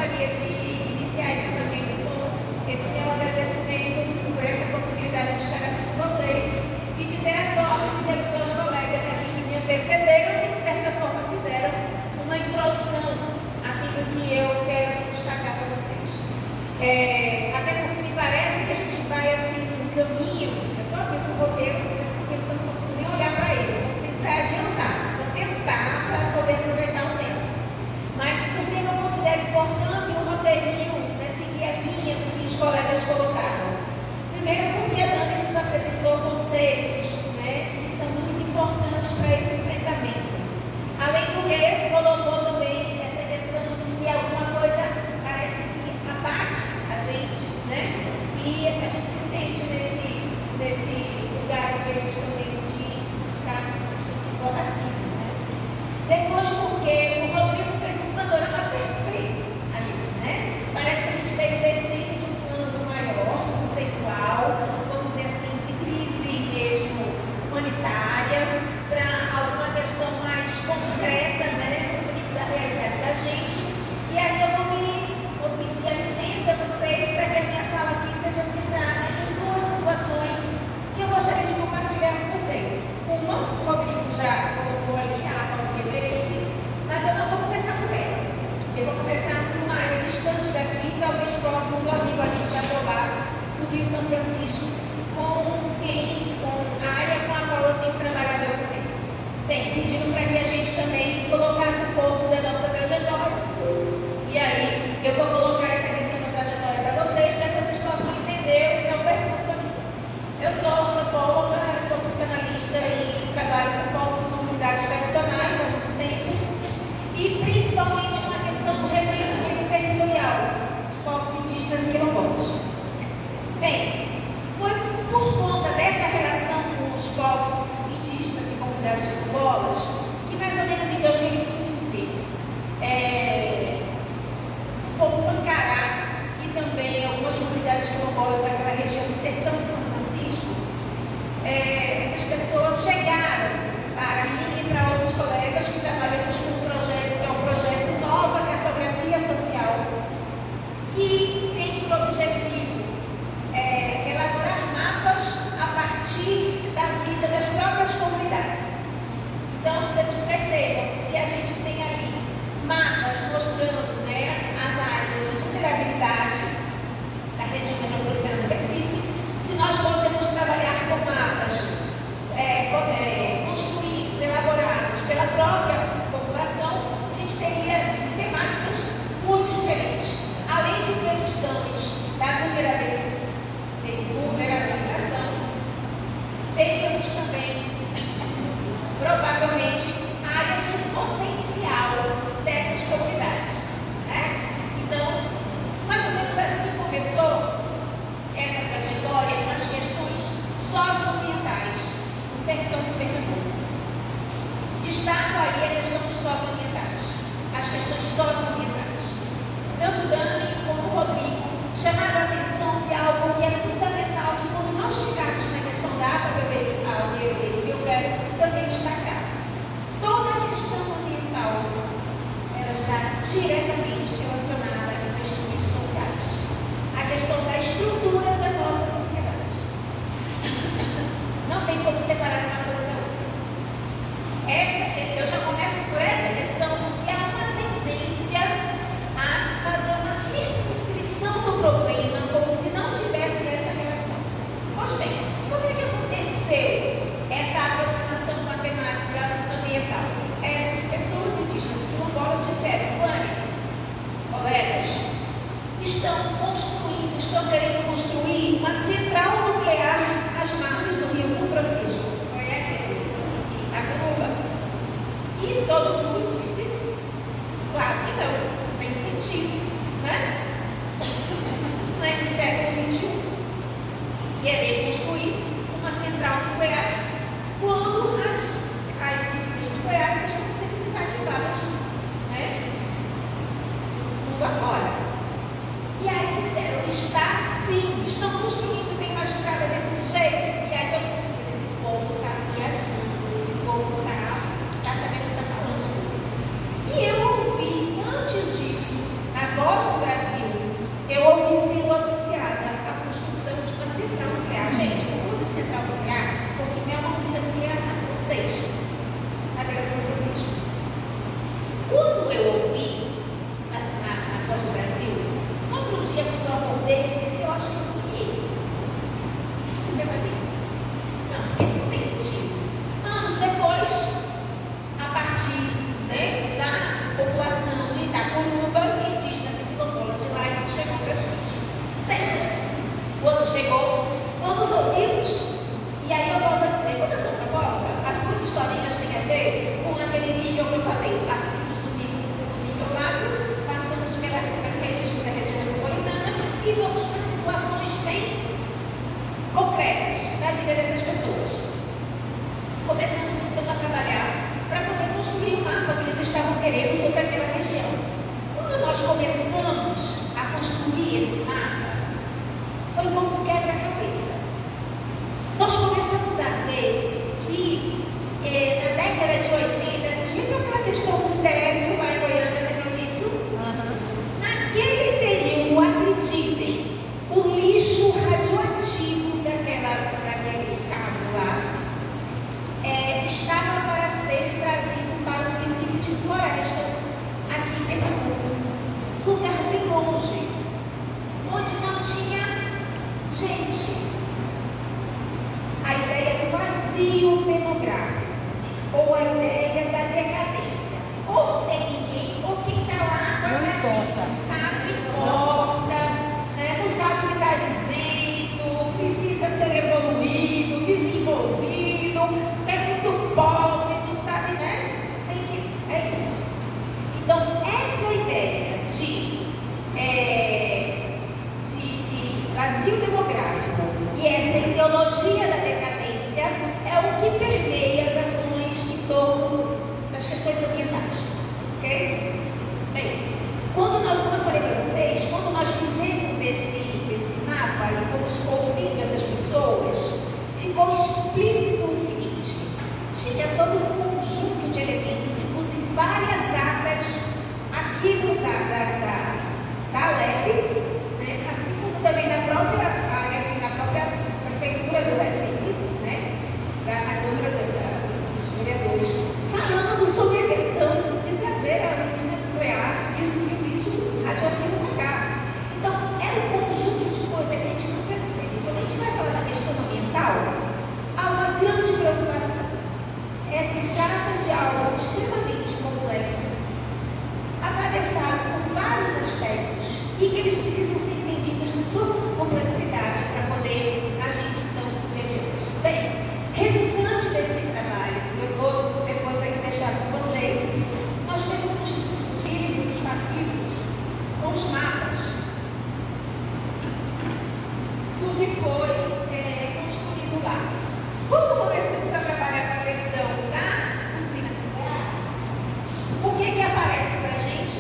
gostaria de iniciar exatamente com esse meu agradecimento por essa possibilidade de estar aqui com vocês e de ter a sorte de ter os dois colegas aqui que me antecederam e, de certa forma, fizeram uma introdução àquilo que eu quero destacar para vocês. Até porque me parece que a gente vai assim num caminho. Eu estou aqui com o roteiro, vocês estão vendo que eu não consigo nem olhar para ele. Não sei se vai adiantar. Vou tentar para poder aproveitar o tempo. Mas por que eu considero importante o roteirinho seguir a linha do que os colegas colocaram? Primeiro, porque a Dani nos apresentou conceitos, né, que são muito importantes para esse enfrentamento. Além do que, colocou também essa questão de que alguma coisa parece que abate a gente, né? E a gente se sente nesse lugar, às vezes, também de ficar bastante coletivo, né? Depois, porque o Rodrigo fez um panorama perfeito ali, né? Parece que a gente veio descendo de um plano maior, conceitual, vamos dizer assim, de crise mesmo humanitária, para alguma questão mais concreta, né? Da realidade da gente. E aí eu vou pedir a licença a vocês para que a minha fala aqui seja centrada em duas situações que eu gostaria de compartilhar com vocês. Uma, o Rodrigo já colocou ali a Paulinha Pereira, mas eu não vou começar por ela. Eu vou começar por uma área distante daqui, talvez próximo do amigo ali de Jatobá, do Rio São Francisco, com a área com a qual eu tenho trabalhado também. Bem, pedindo para que a gente também colocasse um pouco da nossa trajetória. E aí, eu vou colocar essa questão da trajetória para vocês, para que vocês possam entender o que é o percurso aqui. Eu sou antropóloga, eu sou psicanalista e trabalho com povos e comunidades tradicionais há muito tempo. E principalmente com a questão do reconhecimento territorial dos povos indígenas e quilombolas. Bem, foi por conta dessa relação com os povos indígenas e comunidades quilombolas que mais ou menos em 2015 o povo Pancará e também algumas comunidades quilombolas daquela região do sertão de São Francisco, essas pessoas chegaram para mim e para outros colegas que trabalhamos com um projeto que é o projeto Nova Cartografia Social, que tem por objetivo elaborar mapas a partir da vida das próprias comunidades. Então, vocês percebam que se a gente tem ali mapas mostrando, né, as áreas de vulnerabilidade da região metropolitana do Recife, se nós fôssemos trabalhar com mapas construídos, elaborados pela própria população, a gente teria temáticas muito diferentes. Além de ter questões da vulnerabilização, teríamos também, provavelmente, áreas de potencial dessas comunidades, né? Então, mais ou menos assim começou essa trajetória com as questões socioambientais do sertão de Pernambuco. Destaco aí a questão dos socioambientais, as questões socioambientais. Tanto Dani como o Rodrigo chamaram a atenção de algo que é fundamental, que quando nós chegarmos na questão da APBB, eu quero também destacar. Toda a questão ambiental, ela está diretamente relacionada a questões sociais. A questão da estrutura da nossa sociedade. Não tem como separar uma coisa da outra. Eu já começo por essa questão, porque há uma tendência a fazer uma circunscrição do problema como se não tivesse essa relação. Pois bem, como é que aconteceu demográfico, ou a ideia da decadência. Ou não tem ninguém, ou quem está lá, não importa, sabe, não sabe o que está dizendo, precisa ser evoluído, desenvolvido, é muito pobre, não sabe, né? É isso. Então, essa ideia de vazio demográfico e essa ideologia da decadência é o que permeia as ações em torno das questões ambientais. Ok? Bem, como eu falei para vocês, quando nós fizemos esse mapa e fomos ouvindo essas pessoas, ficou explícito o seguinte: tinha todo um conjunto de elementos, inclusive várias atas aqui da Alep, né? Assim como também na própria prefeitura do Recife, né? Da Câmara dos Vereadores, falando sobre a questão de trazer a usina nuclear e o lixo radioativo para cá. Então, é um conjunto de coisas que a gente não percebe. Quando a gente vai falar da questão ambiental, há uma grande preocupação. Se trata de algo extremamente complexo, atravessado por vários aspectos, e que eles precisam ser entendidos na sua complexidade para poder agir então mediante. Bem, resultante desse trabalho, eu vou depois aqui deixar com vocês, nós temos os livros, os fascículos, com os mapas do que foi construído lá. Quando começamos a trabalhar com a questão da usina nuclear, o que aparece para a gente?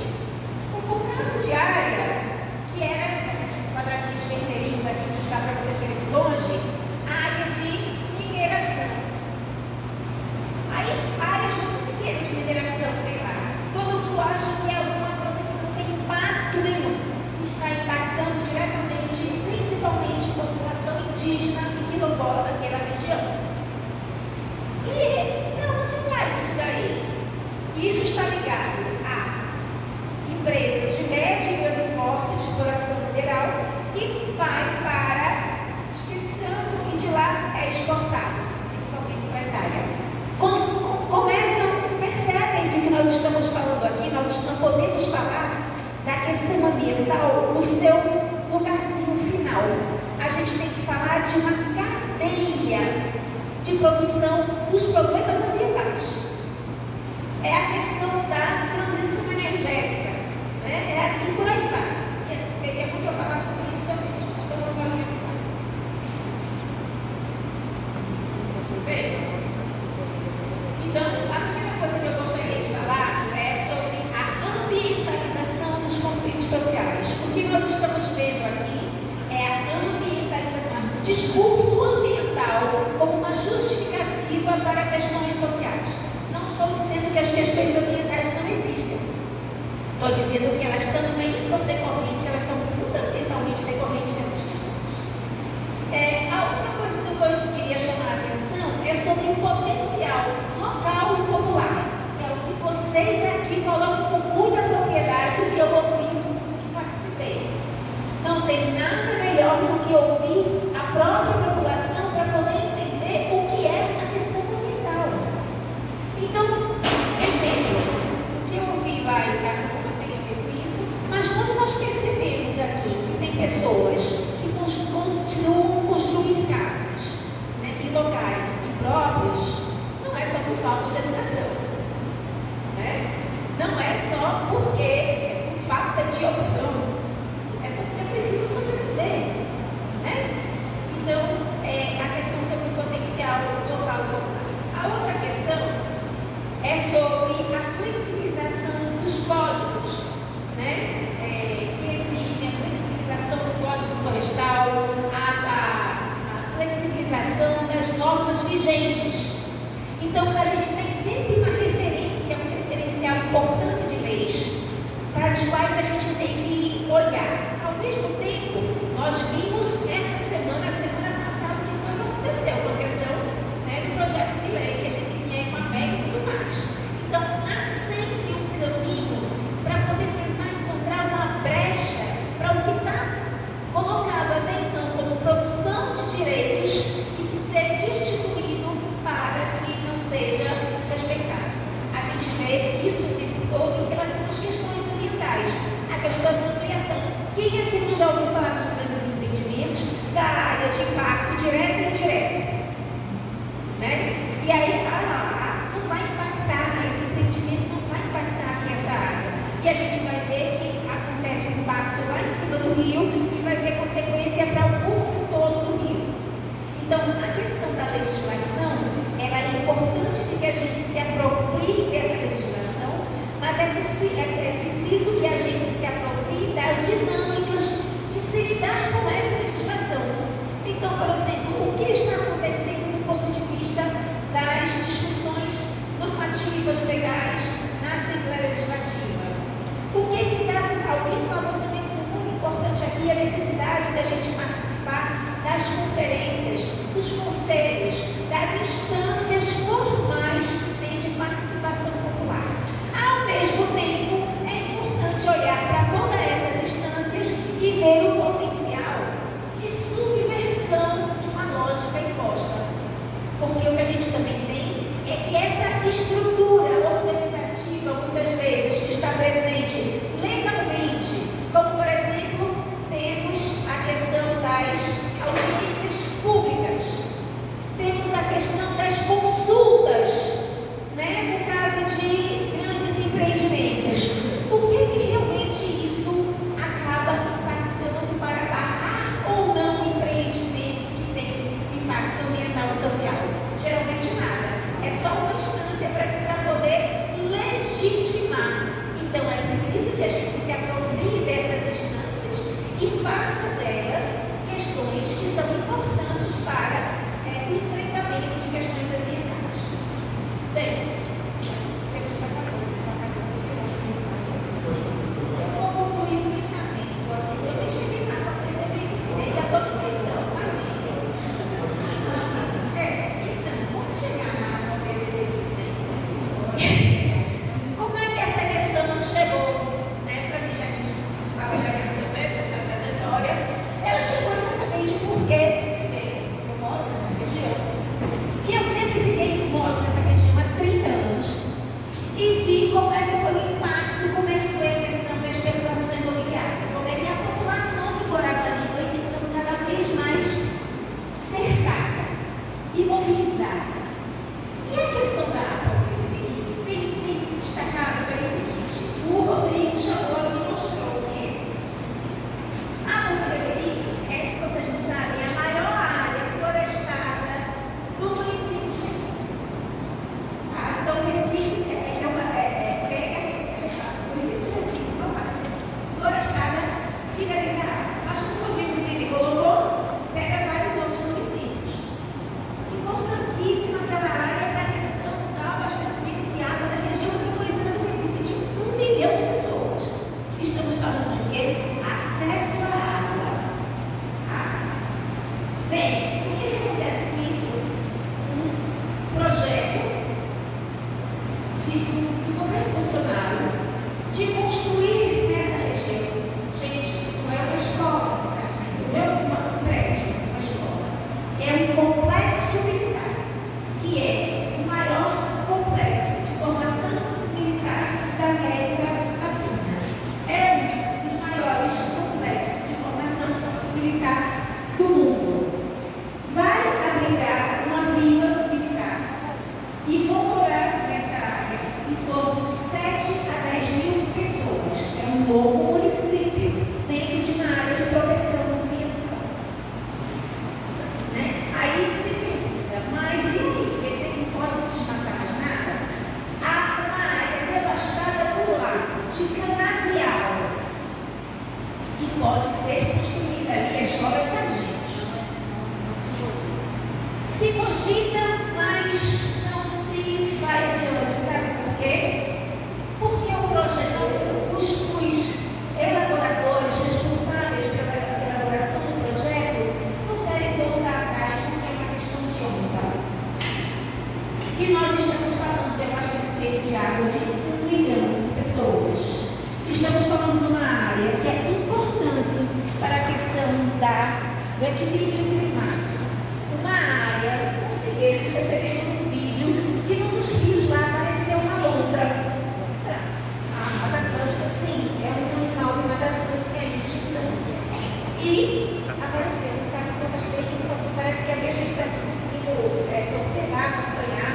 Um bocado de área, que era esses quadradinhos vermelhinhos aqui, que dá para você ver de longe, a área de mineração. Aí, áreas muito pequenas de mineração tem lá. Todo mundo acha que é alguma coisa que não tem impacto nenhum. Está impactando diretamente, principalmente a população indígena e quilombola daquela região. E para onde vai isso daí? Isso está ligado a empresas de médio e grande porte de exploração mineral e vai para Espírito Santo e de lá é exportado, principalmente para a Itália. Percebem que o que nós estamos falando aqui, nós não podemos falar da questão ambiental no seu lugarzinho final. A gente tem que falar de uma cadeia de produção dos problemas ambientais. É a questão da transição energética, né? E por aí vai. Teria muito a falar sobre isso também. Bem, então, a primeira coisa que eu gostaria de falar é sobre a ambientalização dos conflitos sociais. O que nós estamos vendo aqui é a ambientalização, o discurso ambiental como uma justificativa para questões sociais. Não estou dizendo que as questões ambientais não existem. Estou dizendo que elas também são decorrentes, elas são fundamentalmente decorrentes dessas questões. A outra coisa que eu queria chamar a atenção é sobre o potencial local e popular, que é o que vocês aqui colocam com muita propriedade, o que eu ouvi e participei. Não tem nada melhor do que ouvir a própria população para poder entender o que é a questão ambiental. E a gente vai ver que acontece um impacto lá em cima do rio e vai ter consequência para o curso todo do rio. Então, a questão da legislação, ela é importante de que a gente se aproprie dessa legislação, mas é preciso que a gente se aproprie das dinâmicas de se lidar com essa legislação. Então, por exemplo, o que está acontecendo do ponto de vista das discussões normativas legais na Assembleia Legislativa? O que está? Alguém falou também muito importante aqui a necessidade da gente participar das conferências, dos conselhos, das instâncias formais que têm de participação popular. Ao mesmo tempo, é importante olhar para todas essas instâncias e ver o potencial de subversão de uma lógica imposta. Porque o que a gente também tem é que essa estrutura organizativa, muitas vezes, que está presente legalmente, como por exemplo, temos a questão das audiências públicas, temos a questão das consultas, né, no caso de grandes empreendimentos. O que realmente isso acaba impactando para barrar ou não o empreendimento que tem impacto ambiental e social? Geralmente nada. É só uma instância para poder legitimar. Então é preciso que a gente se aproprie dessas instâncias e faça delas questões que são importantes para o enfrentamento de questões ambientais. Bem, eu vou concluir o pensamento aqui. Eu nem cheguei nada, porque eu também ainda estou dizendo, imagina. Não vou chegar nada, como é que essa questão chegou, né, para mim, já que a gente fala da questão da trajetória, ela chegou exatamente porque eu moro nessa região, e eu sempre moro nessa região há 30 anos, e vi como é que foi o impacto, como é que foi a questão da especulação imobiliária, como é que a população que morava ali foi ficando cada vez mais cercada, imobilizada. E a questão da água tem destacado pelo seguinte: o Rodrigo chamou e mostrou que a Boca do Beberibe é, se vocês não sabem, a maior área florestada do município de Recife. Então, Recife pega o município de Recife, uma parte florestada, fica dentro da área. Mas como o Rodrigo que colocou, pega vários outros municípios. Importantíssima aquela área para a questão do abastecimento de água da região metropolitana do Recife, de 1 milhão de pessoas. Estamos falando de quê? Acesso à água. Bem, o que acontece com isso? Um projeto do governo Bolsonaro de construir nessa região. Gente, não é uma escola de sargento, não é um prédio, uma escola. É um complexo militar, que é o maior complexo de formação militar da América Latina. É um dos maiores complexos de formação militar do mundo. Vai abrigar uma vila militar e vão morar nessa área em torno de 7 a 10 mil pessoas. É um novo município dentro de uma área de proteção ambiental. Né? Aí se pergunta, mas e aí? Quer dizer que não pode desmatar mais nada? Há uma área devastada por lá, de canavial, que pode ser construída ali a escola de sargentos. Se cogita, mas não se vai adiante, sabe por quê? Porque o projeto, os elaboradores responsáveis pela elaboração do projeto não querem voltar atrás porque é uma questão de honra. E nós estamos falando de abastecimento de água de 1 milhão de pessoas. Estamos falando de uma área que é importante para a questão do equilíbrio climático. Uma área, recebemos um vídeo que num dos rios lá apareceu uma lontra. A Mata Atlântica, sim, é um animal de Mata Atlântica, é extinção. E apareceu, sabe, quantas vezes parece que a mesma espécie conseguindo observar, acompanhar.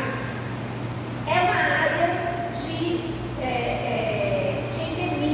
É uma área de endemia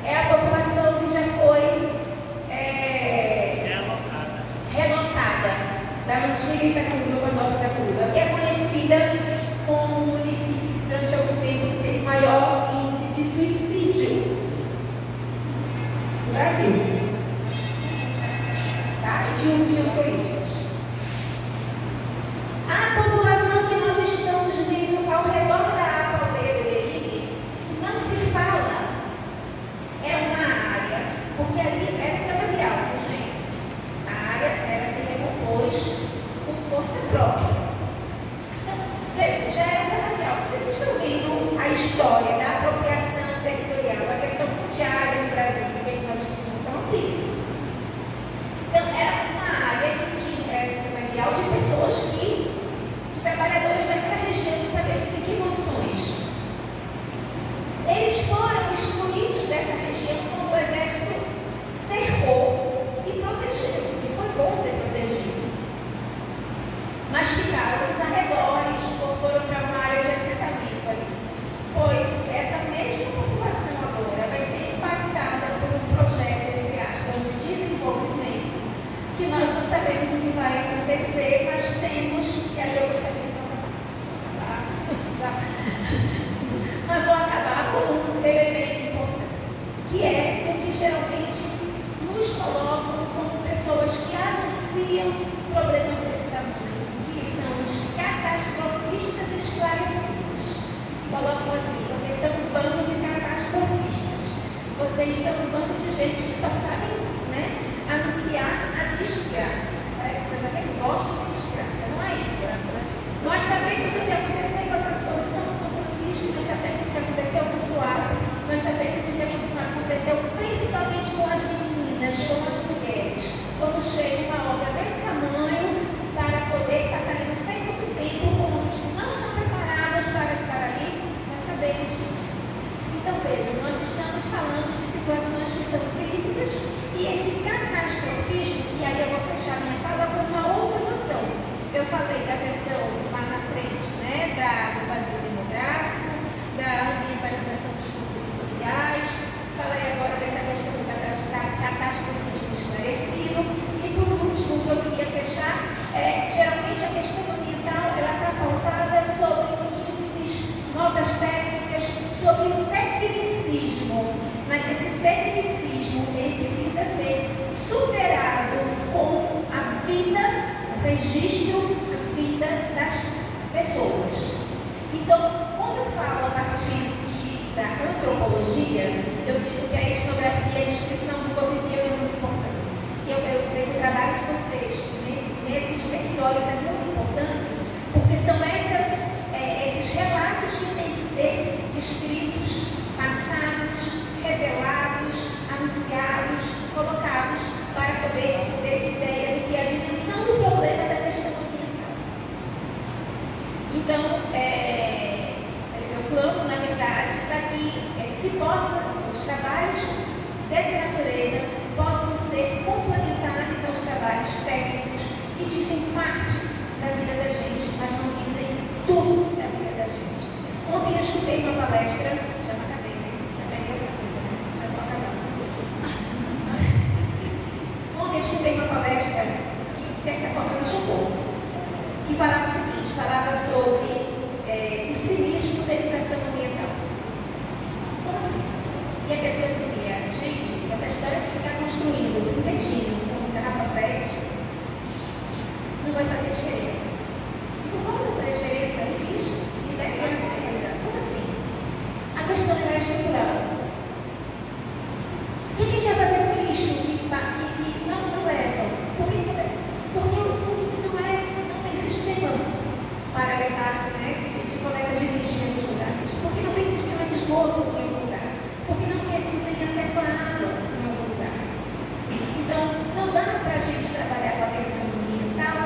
é a população que já foi relocada da antiga Itacuru para a nova Itacuru, que é conhecida como o município durante algum tempo que teve maior índice de suicídio no Brasil. Tá? De uso de ansiolíticos. A população que nós estamos vendo ao redor da aldeia do Beberibe, não se fala, é uma área, porque ali é canavial, gente. A área ela se recompôs com força própria. Então, vejam, já era canavial. Vocês estão vendo a história da apropriação territorial, a questão fundiária no Brasil, que nós estamos falando disso. Então, era uma área que tinha canavial de pessoas de trabalhadores daquela região, sabemos em que condições. Eles foram excluídos dessa região quando o exército cercou e protegeu, e foi bom ter protegido. Mas ficaram nos arredores ou foram para uma área de assentamento ali. Pois essa mesma população agora vai ser impactada por um projeto, entre aspas, de desenvolvimento, que nós não sabemos o que vai acontecer, mas temos, e aí eu gostaria de acabar, mas vou acabar com um elemento importante, que é o que geralmente nos colocam como pessoas que anunciam problemas desse tamanho, que são os catastrofistas esclarecidos. Colocam assim: vocês são um bando de catastrofistas, vocês são um bando de gente que só sabem, né, anunciar a desgraça. Parece que vocês até gostam de desgraça, não é isso? Nós sabemos o que aconteceu com a transposição de São Francisco, nós sabemos o que aconteceu com o Suave, nós sabemos o que aconteceu principalmente com as meninas, com as mulheres, quando chega uma obra desse tamanho para poder passar ali não sei quanto tempo, quando não estão preparadas para estar ali, nós sabemos disso. Então vejam, nós estamos falando de situações que são críticas e esse catastrofismo, e aí eu vou fechar minha fala com uma outra noção. Eu falei da questão lá na frente, né, do vazio demográfico, da ambientalização dos conflitos sociais, falei agora dessa questão do catastrofismo esclarecido, e por último, o que eu queria fechar geralmente a questão ambiental ela está pautada sobre índices, notas técnicas, sobre o tecnicismo, mas esse tecnicismo ele precisa ser superado com a vida, o registro, a vida das pessoas. Então, quando eu falo a partir da antropologia, eu digo que a etnografia, a descrição do cotidiano é muito importante. E eu quero dizer que o trabalho de vocês nesses territórios é muito importante, porque são esses relatos que têm que ser descritos, passados, revelados, anunciados, colocados, para poder se ter ideia do que é a dimensão do problema da questão ambiental. Então, eu clamo, na verdade, para que se possa, os trabalhos dessa natureza possam ser complementares aos trabalhos técnicos que dizem parte da vida da gente, mas não dizem tudo da vida da gente. Ontem eu escutei uma palestra, já não acabei, né? Já peguei outra coisa, né? Mas vou acabar. Ontem eu escutei uma palestra que, de certa forma, me chocou, que falava o seguinte, falava sobre o cinismo da educação ambiental. Como assim? E a pessoa dizia: gente, essa história de ficar construindo um brinquedinho com garrafa PET não vai fazer diferença. Digo, como não faz diferença? E isso? E deve ter diferença. Como assim? A questão é estrutural. O que a gente vai fazer com lixo que não leva? Porque não tem sistema para levar, né, de coleta de lixo em alguns lugares. Porque não tem sistema de esgoto em algum lugar. Porque não tem acesso à água em algum lugar. Então, não dá para a gente trabalhar com a questão ambiental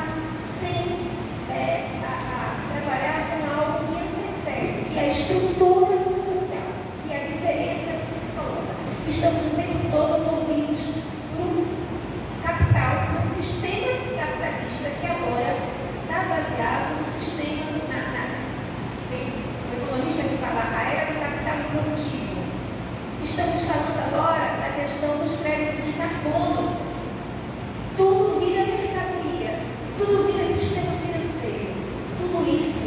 sem trabalhar com algo que antecede, que é a estrutura social, que é a diferença que se coloca. Estamos o tempo todo movidos por um capital, um sistema capitalista que agora está baseado no sistema, o economista que fala a era do capital improdutivo. Estamos falando agora questão dos créditos de carbono. Tudo vira mercadoria, tudo vira sistema financeiro. Tudo isso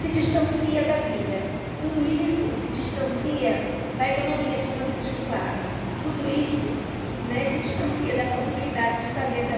se distancia da vida. Tudo isso se distancia da economia de Francisco Clara. Tudo isso, se distancia da possibilidade de fazer